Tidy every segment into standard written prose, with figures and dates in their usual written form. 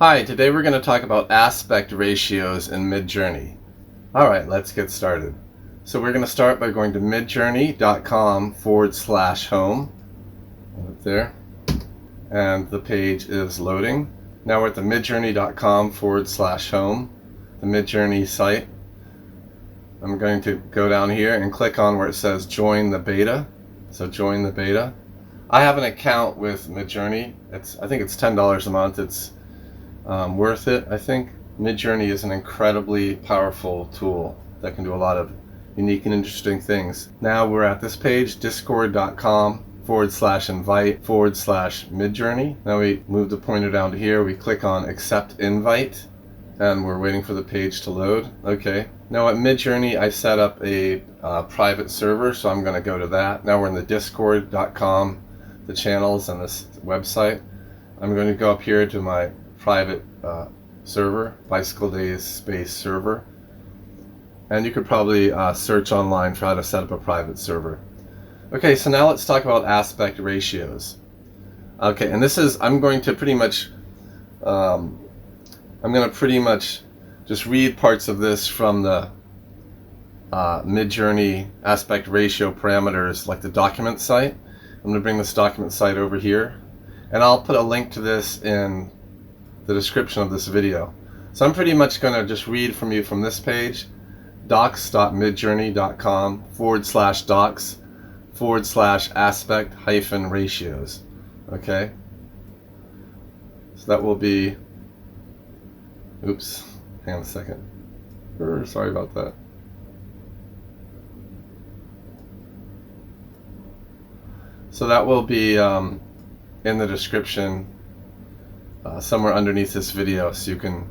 Hi, today we're going to talk about aspect ratios in Midjourney. Alright, let's get started. So we're going to start by going to midjourney.com/home. Right there. And the page is loading. Now we're at the midjourney.com/home, the Midjourney site. I'm going to go down here and click on where it says join the beta. So join the beta. I have an account with Midjourney. I think it's $10 a month. It's worth it. I think Midjourney is an incredibly powerful tool that can do a lot of unique and interesting things. Now we're at this page, discord.com/invite/Midjourney. Now we move the pointer down to here. We click on accept invite and we're waiting for the page to load. Okay. Now at Midjourney I set up a private server, so I'm going to go to that. Now we're in the discord.com, the channels and this website. I'm going to go up here to my private server, Bicycle Days Space Server, and you could probably search online for how to set up a private server. Okay, so now let's talk about aspect ratios. Okay, and this is, I'm going to pretty much just read parts of this from the Midjourney aspect ratio parameters, like the document site. I'm going to bring this document site over here, and I'll put a link to this in the description of this video. So I'm pretty much going to just read from you from this page, docs.midjourney.com/docs/aspect-ratios. Okay, so that will be, oops, hang on a second, sorry about that. So that will be in the description somewhere underneath this video, so you can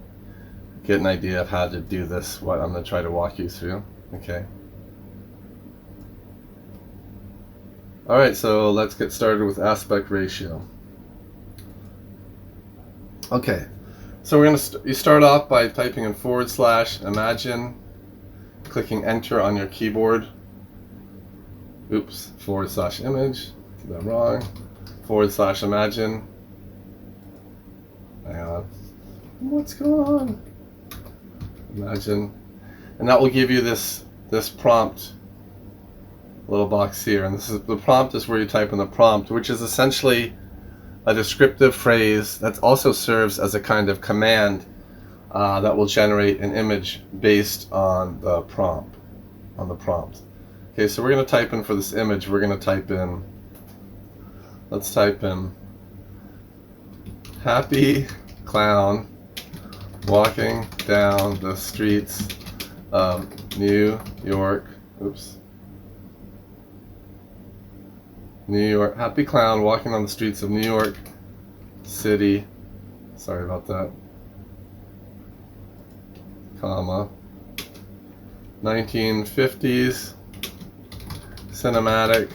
get an idea of how to do this, what I'm going to try to walk you through. Okay. Alright, so let's get started with aspect ratio. Okay, so we're going to you start off by typing in /imagine, clicking enter on your keyboard. Oops, /image, did that wrong. /imagine. Hang on. What's going on? Imagine. And that will give you this prompt little box here. And this is the prompt is where you type in the prompt, which is essentially a descriptive phrase that also serves as a kind of command that will generate an image based on the prompt. Okay, so we're going to type in for this image, we're going to type in, let's type in happy clown walking down the streets of New York. Oops. New York. Happy clown walking on the streets of New York City. Sorry about that. Comma. 1950s. Cinematic.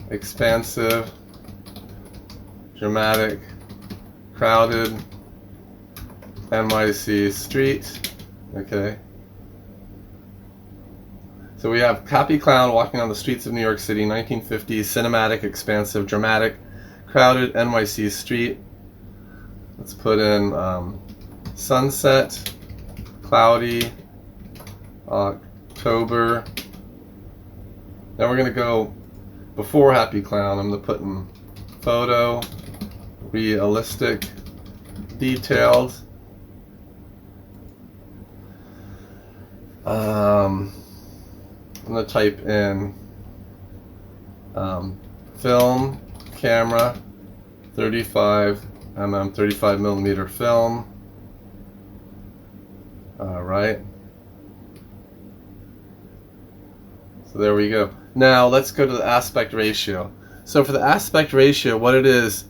Expansive. Dramatic, crowded, NYC street. Okay. So we have happy clown walking on the streets of New York City, 1950s, cinematic, expansive, dramatic, crowded, NYC street. Let's put in sunset, cloudy, October. Now we're going to go before happy clown. I'm going to put in photo, realistic, detailed. I'm going to type in film, camera, 35 millimeter film. Alright. So there we go. Now let's go to the aspect ratio. So for the aspect ratio, what it is,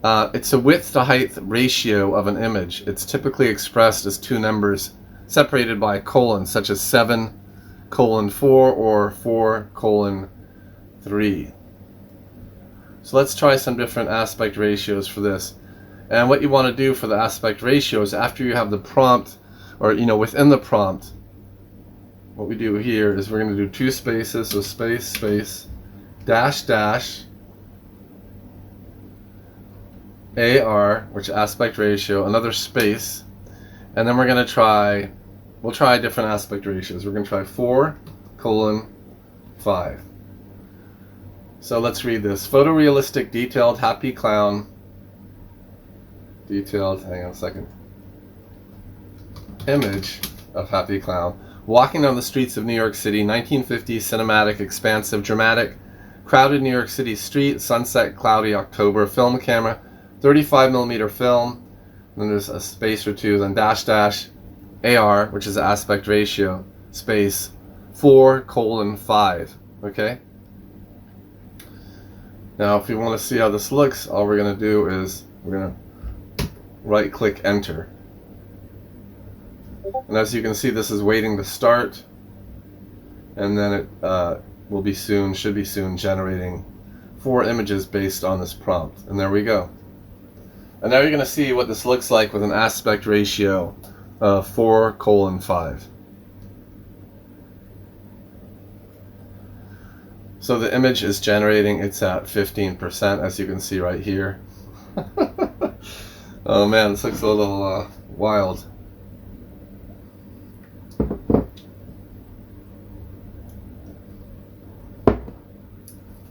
it's a width to height ratio of an image. It's typically expressed as two numbers separated by a colon, such as 7:4 or 4:3. So let's try some different aspect ratios for this. And what you want to do for the aspect ratio is, after you have the prompt, or within the prompt, what we do here is we're going to do two spaces, so space, dash, dash, AR, which is aspect ratio, another space, and then we'll try different aspect ratios. We're going to try 4:5. So let's read this. Photorealistic, detailed, happy clown. Detailed, hang on a second. Image of happy clown. Walking on the streets of New York City, 1950s, cinematic, expansive, dramatic, crowded New York City street, sunset, cloudy, October, film camera, 35mm film, then there's a space or two, then dash dash, AR, which is aspect ratio, space, 4:5, okay? Now if you want to see how this looks, all we're going to do is we're going to right click enter. And as you can see, this is waiting to start, and then it should be soon generating 4 images based on this prompt. And there we go. And now you're going to see what this looks like with an aspect ratio of 4:5. So the image is generating, it's at 15%, as you can see right here. Oh man, this looks a little wild.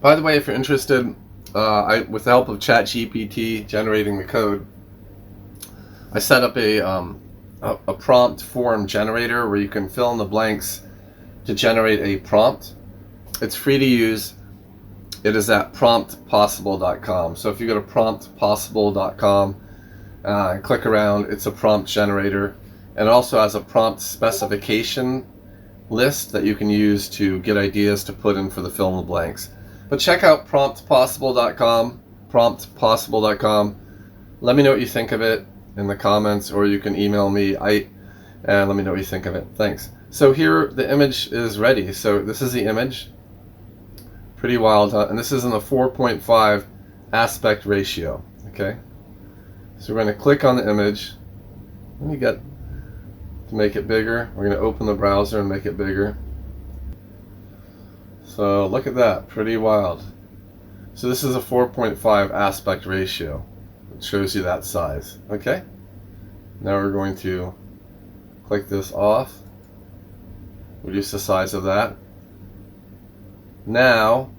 By the way, if you're interested, with the help of ChatGPT generating the code, I set up a prompt form generator where you can fill in the blanks to generate a prompt. It's free to use. It is at promptpossible.com. So if you go to promptpossible.com and click around, it's a prompt generator. And it also has a prompt specification list that you can use to get ideas to put in for the fill in the blanks. But check out promptpossible.com, promptpossible.com. Let me know what you think of it in the comments, or you can email me and let me know what you think of it. Thanks. So here the image is ready. So this is the image. Pretty wild, huh? And this is in the 4:5 aspect ratio. Okay. So we're going to click on the image. Let me get to make it bigger. We're going to open the browser and make it bigger. So look at that, pretty wild. So this is a 4:5 aspect ratio. It shows you that size. Okay. Now we're going to click this off. Reduce the size of that. Now,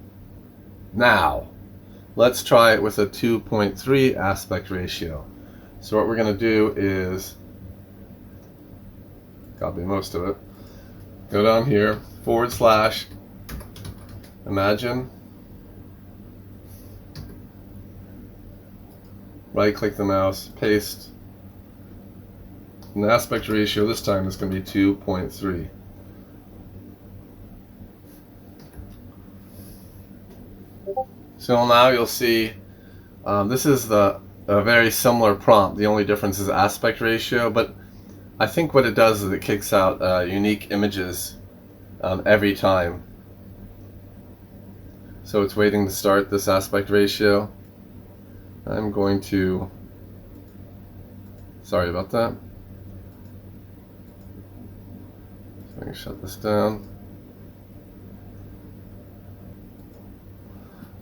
let's try it with a 2.3 aspect ratio. So what we're going to do is copy most of it. Go down here, / imagine. Right click the mouse, paste. And the aspect ratio this time is going to be 2.3. So now you'll see this is a very similar prompt. The only difference is aspect ratio, but I think what it does is it kicks out unique images every time. So it's waiting to start this aspect ratio. I'm going to, sorry about that. So I can shut this down.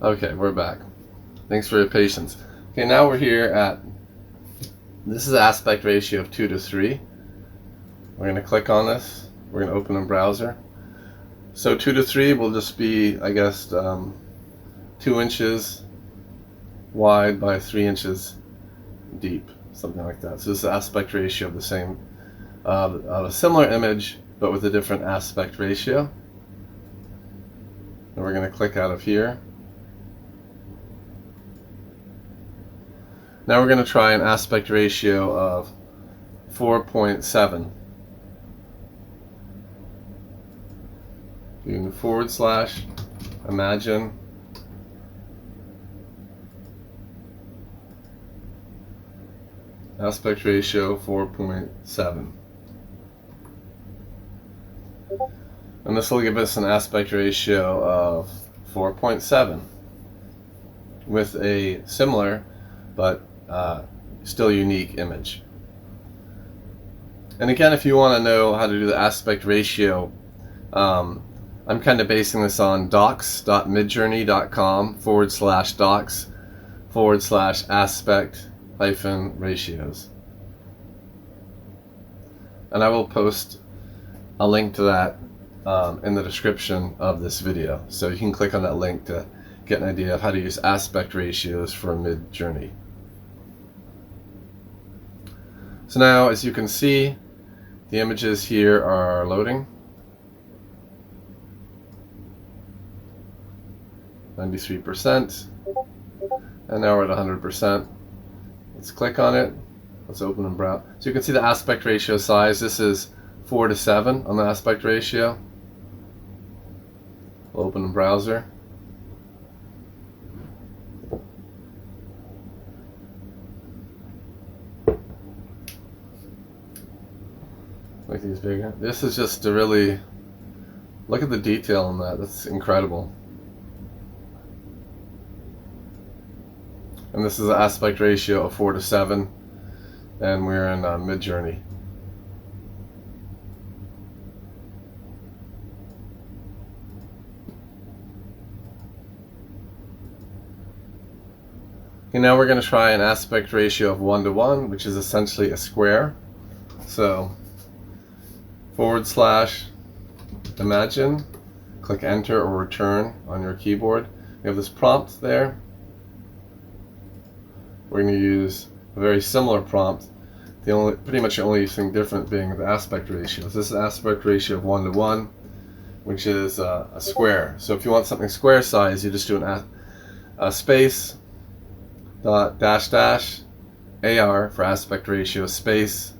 Okay, we're back. Thanks for your patience. Okay, now we're here at, this is aspect ratio of 2:3. We're going to click on this. We're going to open a browser. So 2:3 will just be, I guess, 2 inches wide by 3 inches deep, something like that. So this is the aspect ratio of the same, of a similar image, but with a different aspect ratio. And we're going to click out of here. Now we're going to try an aspect ratio of 4.7. Doing / imagine. Aspect ratio 4.7. And this will give us an aspect ratio of 4.7 with a similar but still unique image. And again, if you want to know how to do the aspect ratio, I'm kind of basing this on docs.midjourney.com /docs /aspect aspect-ratios. And I will post a link to that in the description of this video. So you can click on that link to get an idea of how to use aspect ratios for Midjourney. So now, as you can see, the images here are loading. 93%. And now we're at 100%. Let's click on it. Let's open and browse. So you can see the aspect ratio size. This is 4:7 on the aspect ratio. We'll open the browser. Make these bigger. This is just to really look at the detail on that. That's incredible. And this is an aspect ratio of 4:7, and we're in Midjourney. Okay, now we're going to try an aspect ratio of 1:1, which is essentially a square. So /imagine, click enter or return on your keyboard. We have this prompt there. We're going to use a very similar prompt. Pretty much the only thing different being the aspect ratio. So this is an aspect ratio of 1:1, which is a square. So if you want something square size, you just do a space dot dash dash AR for aspect ratio space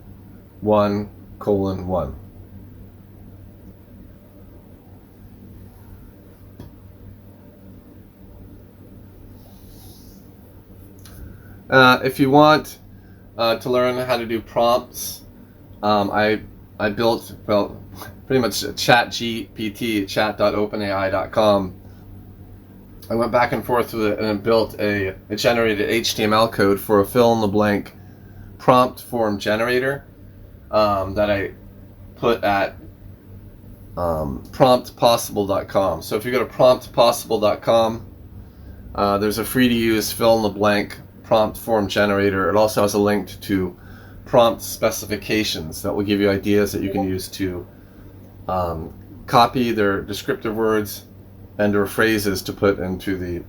1:1. If you want to learn how to do prompts, I built, well, pretty much ChatGPT, chat.openai.com. I went back and forth with it and built it generated HTML code for a fill-in-the-blank prompt form generator that I put at promptpossible.com. So if you go to promptpossible.com, there's a free-to-use fill-in-the-blank prompt form generator. It also has a link to prompt specifications that will give you ideas that you can use to copy their descriptive words and or phrases to put into the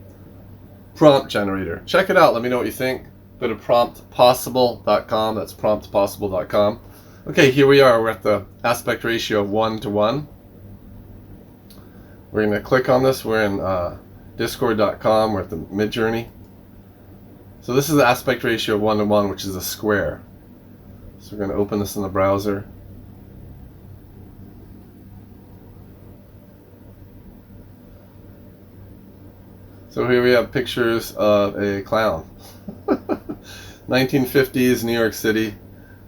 prompt generator. Check it out. Let me know what you think. Go to promptpossible.com. That's promptpossible.com. Okay, here we are. We're at the aspect ratio of 1:1. We're going to click on this. We're in discord.com. We're at the Midjourney. So this is the aspect ratio of 1:1, which is a square. So we're going to open this in the browser. So here we have pictures of a clown. 1950s New York City,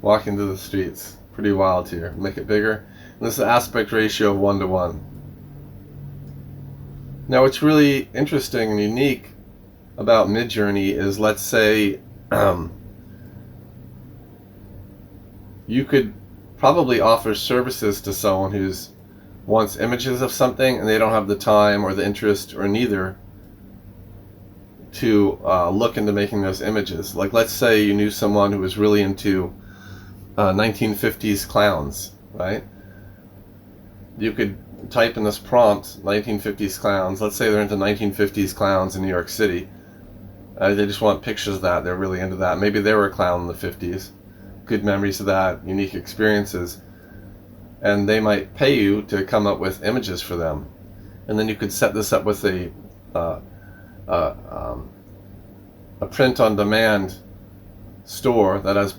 walking through the streets. Pretty wild here. Make it bigger. And this is the aspect ratio of 1:1. Now what's really interesting and unique about Midjourney is, let's say you could probably offer services to someone who's wants images of something and they don't have the time or the interest or neither to look into making those images. Like, let's say you knew someone who was really into 1950s clowns, right? You could type in this prompt, 1950s clowns. Let's say they're into 1950s clowns in New York City. They just want pictures of that. They're really into that. Maybe they were a clown in the 50s. Good memories of that, unique experiences. And they might pay you to come up with images for them. And then you could set this up with a print-on-demand store that has,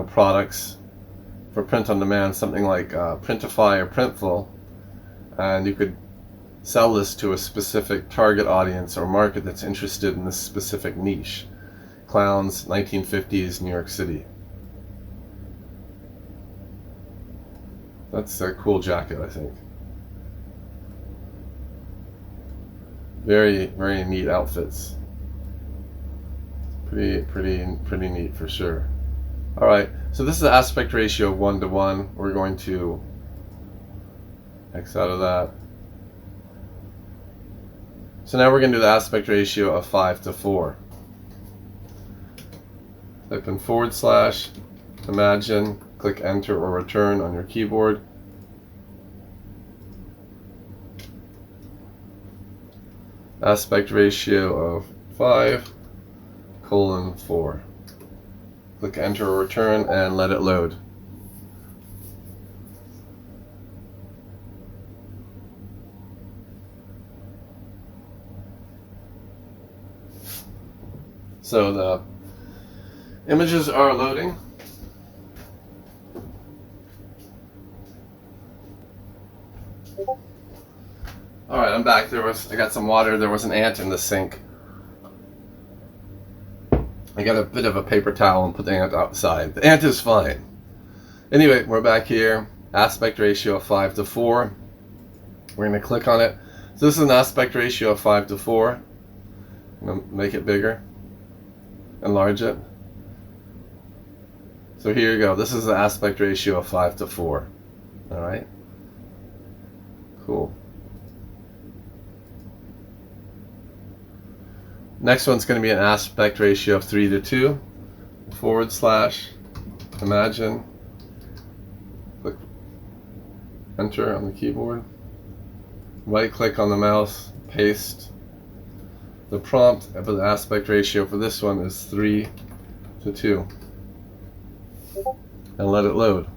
products for print-on-demand, something like Printify or Printful. And you could sell this to a specific target audience or market that's interested in this specific niche. Clowns, 1950s, New York City. That's a cool jacket, I think. Very, very neat outfits. Pretty neat for sure. All right, so this is the aspect ratio of 1:1. We're going to X out of that. So now we're going to do the aspect ratio of 5:4. Type in / imagine, click enter or return on your keyboard. Aspect ratio of 5:4. Click enter or return and let it load. So the images are loading. Alright, I'm back. I got some water. There was an ant in the sink. I got a bit of a paper towel and put the ant outside. The ant is fine. Anyway, we're back here. Aspect ratio of 5:4. We're going to click on it. So this is an aspect ratio of 5:4. I'm going to make it bigger. Enlarge it. So here you go. This is the aspect ratio of 5:4. Alright. Cool. Next one's going to be an aspect ratio of 3:2. / imagine. Click enter on the keyboard. Right click on the mouse, paste. The prompt for the aspect ratio for this one is 3:2. And let it load.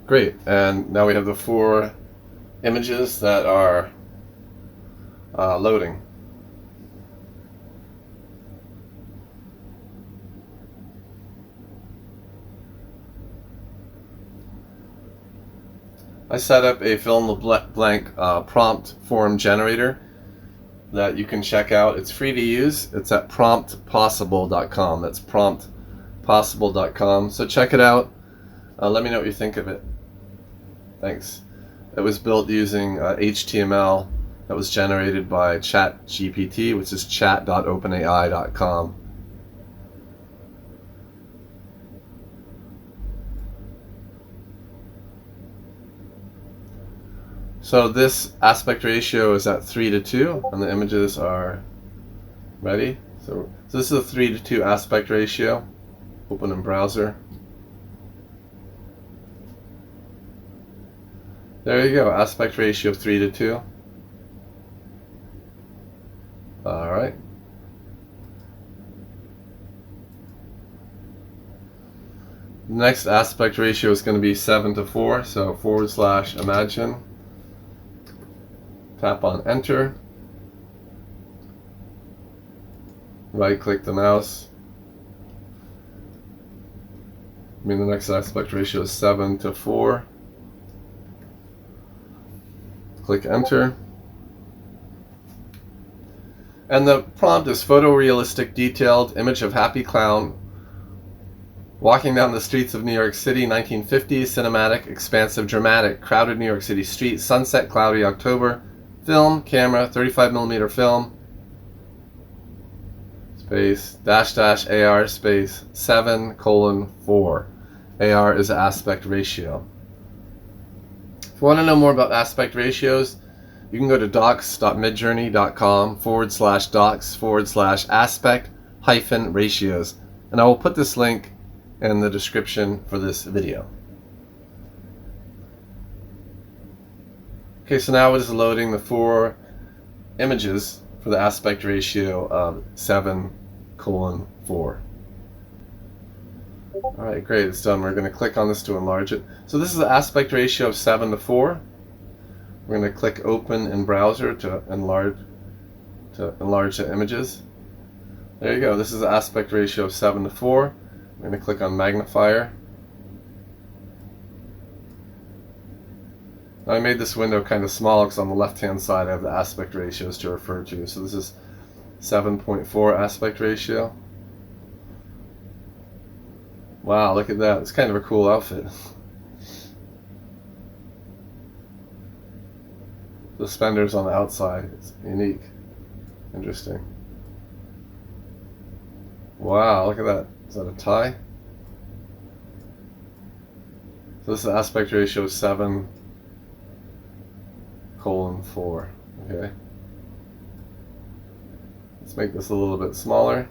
Great, and now we have the 4 images that are loading. I set up a fill in the blank prompt form generator that you can check out. It's free to use. It's at promptpossible.com. That's promptpossible.com. So check it out. Let me know what you think of it. Thanks. It was built using HTML that was generated by ChatGPT, which is chat.openai.com. So this aspect ratio is at 3:2, and the images are ready. So this is a 3:2 aspect ratio. Open in browser. There you go, aspect ratio of 3:2. Alright. Next aspect ratio is going to be 7:4, so / imagine. Tap on enter. Right click the mouse. The next aspect ratio is 7:4. Click enter. And the prompt is photorealistic detailed image of happy clown walking down the streets of New York City, 1950s, cinematic, expansive, dramatic, crowded New York City streets, sunset, cloudy October, film, camera, 35mm film, space, -- AR space, 7:4. AR is aspect ratio. If you want to know more about aspect ratios, you can go to docs.midjourney.com /docs/aspect-ratios, and I will put this link in the description for this video. Okay, so now it is loading the 4 images for the aspect ratio of 7:4. Alright, great, it's done. We're going to click on this to enlarge it. So this is the aspect ratio of 7:4. We're going to click open in browser to enlarge the images. There you go, this is the aspect ratio of 7:4. We're going to click on magnifier. Now I made this window kind of small because on the left hand side I have the aspect ratios to refer to. So this is 7.4 aspect ratio. Wow, look at that. It's kind of a cool outfit. The suspenders on the outside. It's unique. Interesting. Wow, look at that. Is that a tie? So this is the aspect ratio of 7. 4:4. Okay. Let's make this a little bit smaller.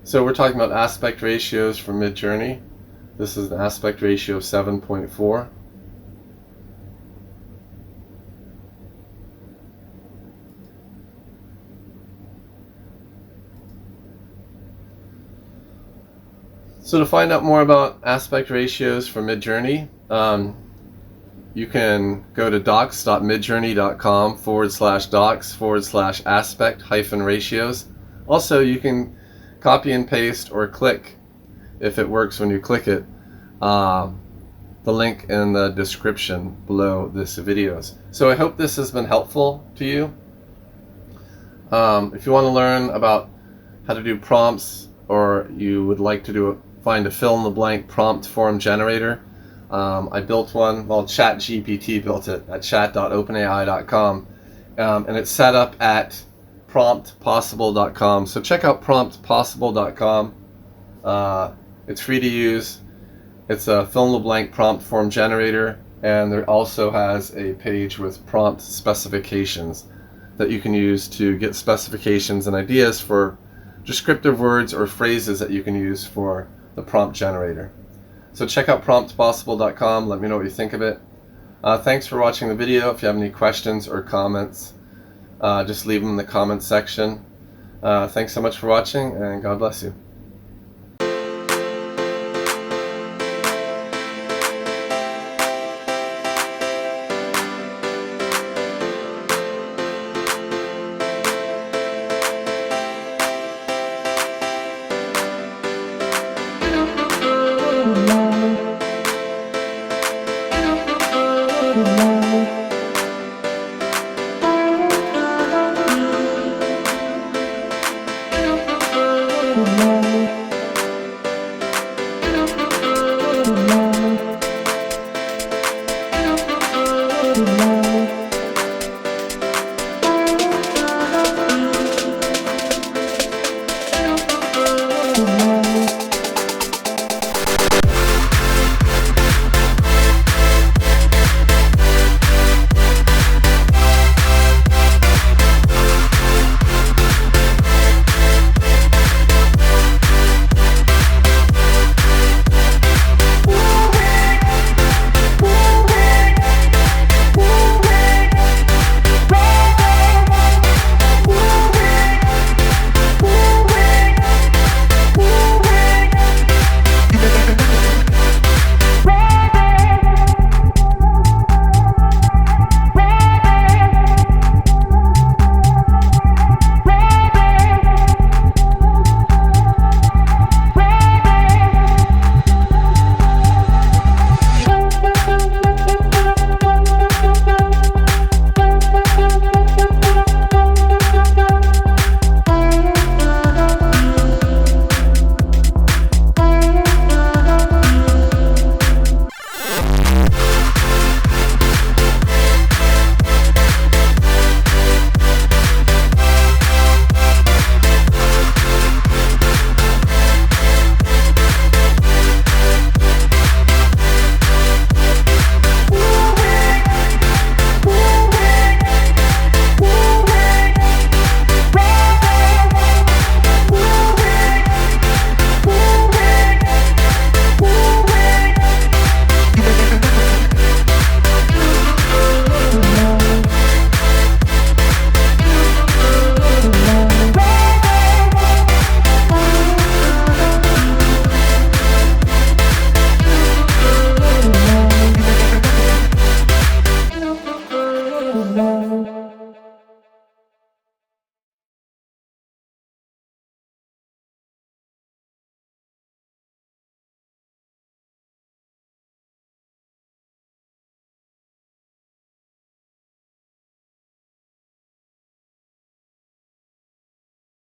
So we're talking about aspect ratios for Midjourney. This is an aspect ratio of 7.4. So to find out more about aspect ratios for Midjourney, you can go to docs.midjourney.com/docs/aspect-ratios. Also, you can copy and paste or click, if it works when you click it, the link in the description below this videos. So I hope this has been helpful to you. If you want to learn about how to do prompts, or you would like to find a fill-in-the-blank prompt form generator, I built one. Well, ChatGPT built it at chat.openai.com, and it's set up at promptpossible.com. So check out promptpossible.com. It's free to use. It's a fill-in-the-blank prompt form generator, and there also has a page with prompt specifications that you can use to get specifications and ideas for descriptive words or phrases that you can use for the prompt generator. So check out promptpossible.com. Let me know what you think of it. Thanks for watching the video. If you have any questions or comments, just leave them in the comments section. Thanks so much for watching, and God bless you.